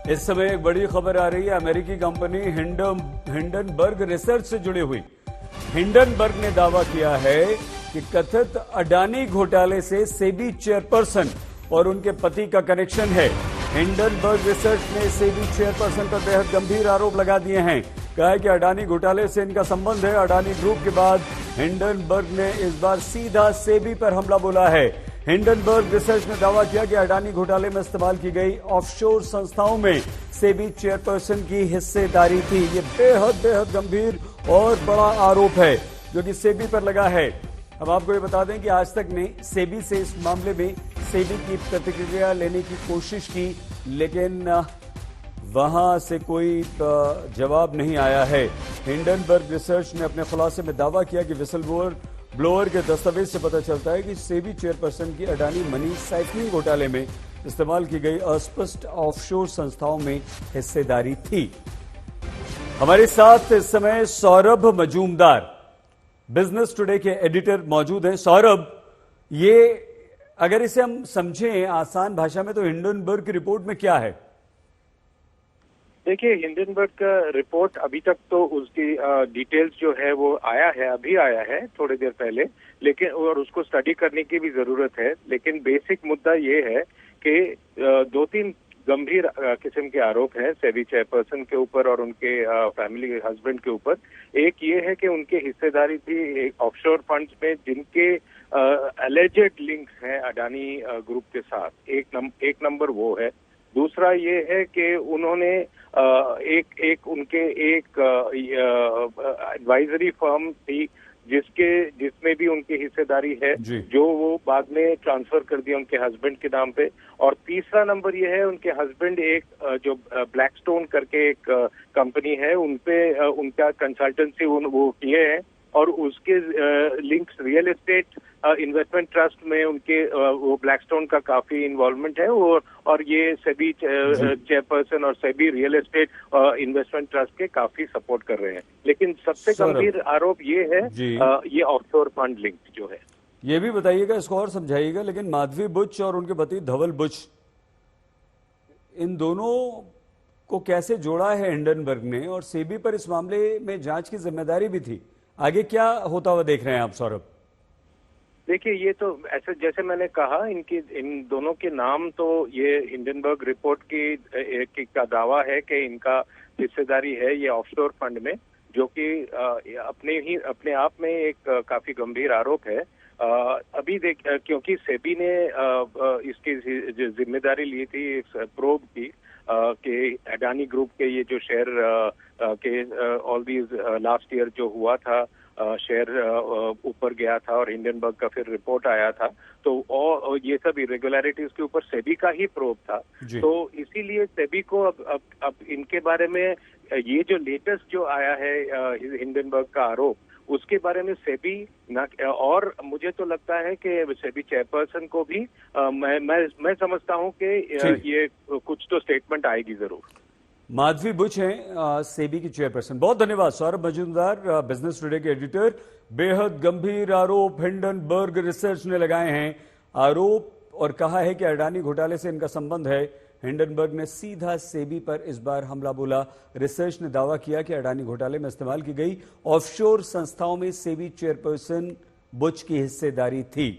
इस समय एक बड़ी खबर आ रही है अमेरिकी कंपनी हिंडनबर्ग रिसर्च से जुड़ी हुई। हिंडनबर्ग ने दावा किया है कि कथित अडानी घोटाले से सेबी चेयरपर्सन और उनके पति का कनेक्शन है। हिंडनबर्ग रिसर्च ने सेबी चेयरपर्सन पर बेहद गंभीर आरोप लगा दिए हैं। कहा है कि अडानी घोटाले से इनका संबंध है। अडानी ग्रुप के बाद हिंडनबर्ग ने इस बार सीधा सेबी पर हमला बोला है। हिंडनबर्ग रिसर्च ने दावा किया कि अडानी घोटाले में इस्तेमाल की गई ऑफशोर संस्थाओं में सेबी चेयरपर्सन की हिस्सेदारी थी। ये बेहद गंभीर और बड़ा आरोप है जो कि सेबी पर लगा है। अब आपको ये बता दें कि आज तक ने सेबी से इस मामले में सेबी की प्रतिक्रिया लेने की कोशिश की, लेकिन वहां से कोई जवाब नहीं आया है। हिंडनबर्ग रिसर्च ने अपने खुलासे में दावा किया कि विसल ब्लोअर के दस्तावेज से पता चलता है कि सेबी चेयरपर्सन की अडानी मनी साइक्लिंग घोटाले में इस्तेमाल की गई अस्पष्ट ऑफशोर संस्थाओं में हिस्सेदारी थी। हमारे साथ इस समय सौरभ मजूमदार बिजनेस टुडे के एडिटर मौजूद हैं। सौरभ, ये अगर इसे हम समझें आसान भाषा में तो हिंडनबर्ग की रिपोर्ट में क्या है? देखिए, हिंडनबर्ग का रिपोर्ट अभी तक तो उसकी डिटेल्स जो है वो अभी आया है थोड़ी देर पहले, लेकिन और उसको स्टडी करने की भी जरूरत है। लेकिन बेसिक मुद्दा ये है कि दो तीन गंभीर किस्म के आरोप हैं सेबी चेयरपर्सन के ऊपर और उनके फैमिली हस्बैंड के ऊपर। एक ये है कि उनके हिस्सेदारी थी ऑफशोर फंड्स में जिनके एलिजेड लिंक्स हैं अडानी ग्रुप के साथ। एक नंबर वो है। दूसरा ये है कि उन्होंने उनके एडवाइजरी फर्म थी जिसमें भी उनकी हिस्सेदारी है, जो वो बाद में ट्रांसफर कर दिया उनके हस्बैंड के नाम पे। और तीसरा नंबर ये है, उनके हस्बैंड जो ब्लैकस्टोन करके एक कंपनी है उनपे उनका कंसल्टेंसी वो किए हैं और उसके links real estate investment trust में उनके वो ब्लैकस्टोन का काफी इन्वॉल्वमेंट है और ये सेबी चेयरपर्सन और SEBI real estate investment trust के काफी सपोर्ट कर रहे हैं। लेकिन सबसे गंभीर आरोप ये है ये ऑफशोर फंड लिंक जो है। ये भी बताइएगा, इसको और समझाइएगा, लेकिन माधवी बुच और उनके पति धवल बुच, इन दोनों को कैसे जोड़ा है हिंडनबर्ग ने? और सेबी पर इस मामले में जांच की जिम्मेदारी भी थी। आगे क्या होता हुआ देख रहे हैं आप सौरभ? देखिए, ये तो ऐसे जैसे मैंने कहा, इन दोनों के नाम तो ये हिंडनबर्ग रिपोर्ट की का दावा है कि इनका हिस्सेदारी है ये ऑफशोर फंड में, जो कि अपने आप में एक काफी गंभीर आरोप है। अभी क्योंकि सेबी ने इसकी जिम्मेदारी ली थी प्रोब की कि अडानी ग्रुप के ये जो शेयर के ऑल दीज लास्ट ईयर जो हुआ था, शेयर ऊपर गया था और हिंडनबर्ग का फिर रिपोर्ट आया था, तो और ये सब इरेगुलरिटीज के ऊपर सेबी का ही प्रोब था। तो इसीलिए सेबी को अब इनके बारे में ये जो लेटेस्ट जो आया है हिंडनबर्ग का आरोप, उसके बारे में सेबी और मुझे तो लगता है कि सेबी चेयरपर्सन को भी मैं समझता हूं कि ये कुछ तो स्टेटमेंट आएगी जरूर। माधवी बुच हैं सेबी की चेयरपर्सन। बहुत धन्यवाद सौरभ मजूमदार, बिजनेस टुडे के एडिटर। बेहद गंभीर आरोप हिंडनबर्ग रिसर्च ने लगाए हैं आरोप और कहा है कि अडानी घोटाले से इनका संबंध है। हिंडनबर्ग ने सीधा सेबी पर इस बार हमला बोला। रिसर्च ने दावा किया कि अडानी घोटाले में इस्तेमाल की गई ऑफशोर संस्थाओं में सेबी चेयरपर्सन बुच की हिस्सेदारी थी।